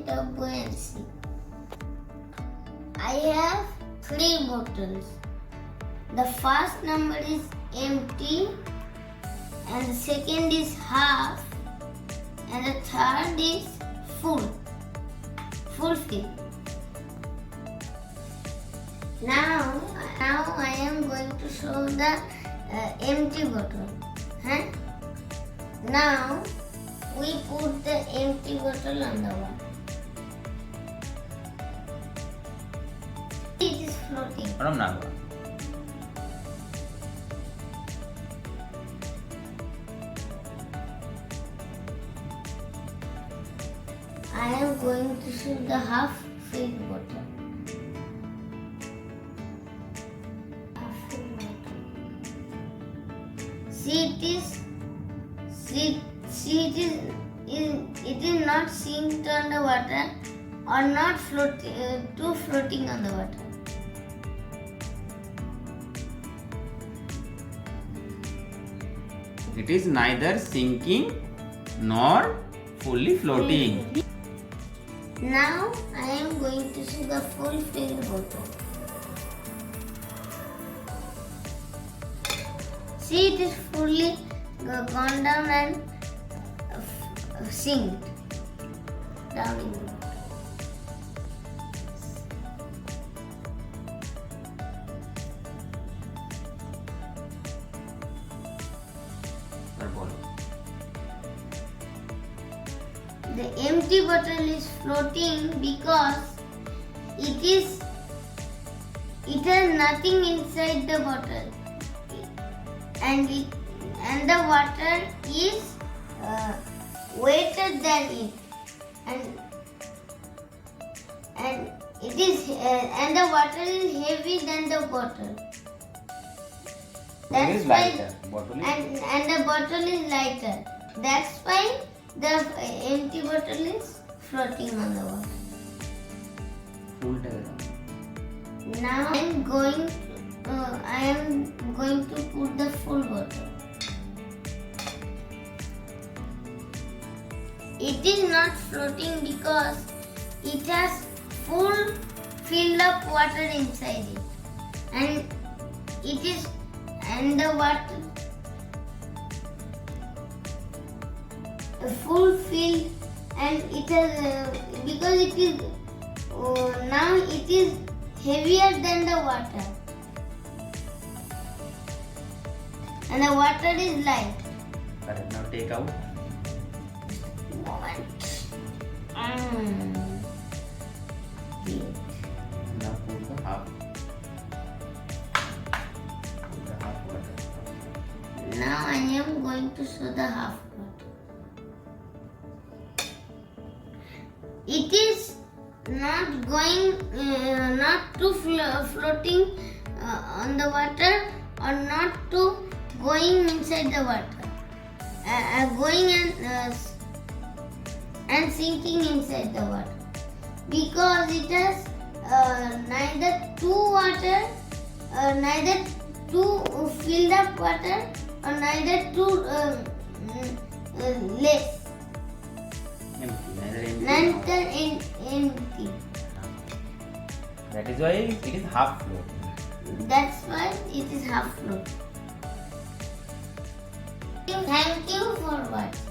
point of buoyancy. I have 3 bottles. The first number is empty, and the second is half, and the third is full fill. Now I am going to show the empty bottle. Now we put the empty bottle on the water. It is floating. I am going to show the half-filled bottle. See, it is not sinked on the water or not floating on the water. It is neither sinking nor fully floating. Now I am going to show the full filled bottle. See, it is fully gone down and sinked down in the water. The empty bottle is floating because it has nothing inside the bottle, and the water is wetter than it, and the water is heavy than the bottle. That's why, and the bottle is lighter. That's why the empty bottle is floating on the water. Now I am going to put the full bottle. It is not floating because it has full filled up water inside it, and the water full filled, and it has because it is now it is heavier than the water, and the water is light. Correct. Now take out. Now put the half. Now I am going to show the half bottle. It is not floating on the water, or not going inside the water, going and sinking inside the water, because it has neither too filled up water, or neither too less. Neither empty. That is why it is half float. That's why it is half float. Thank you for watching.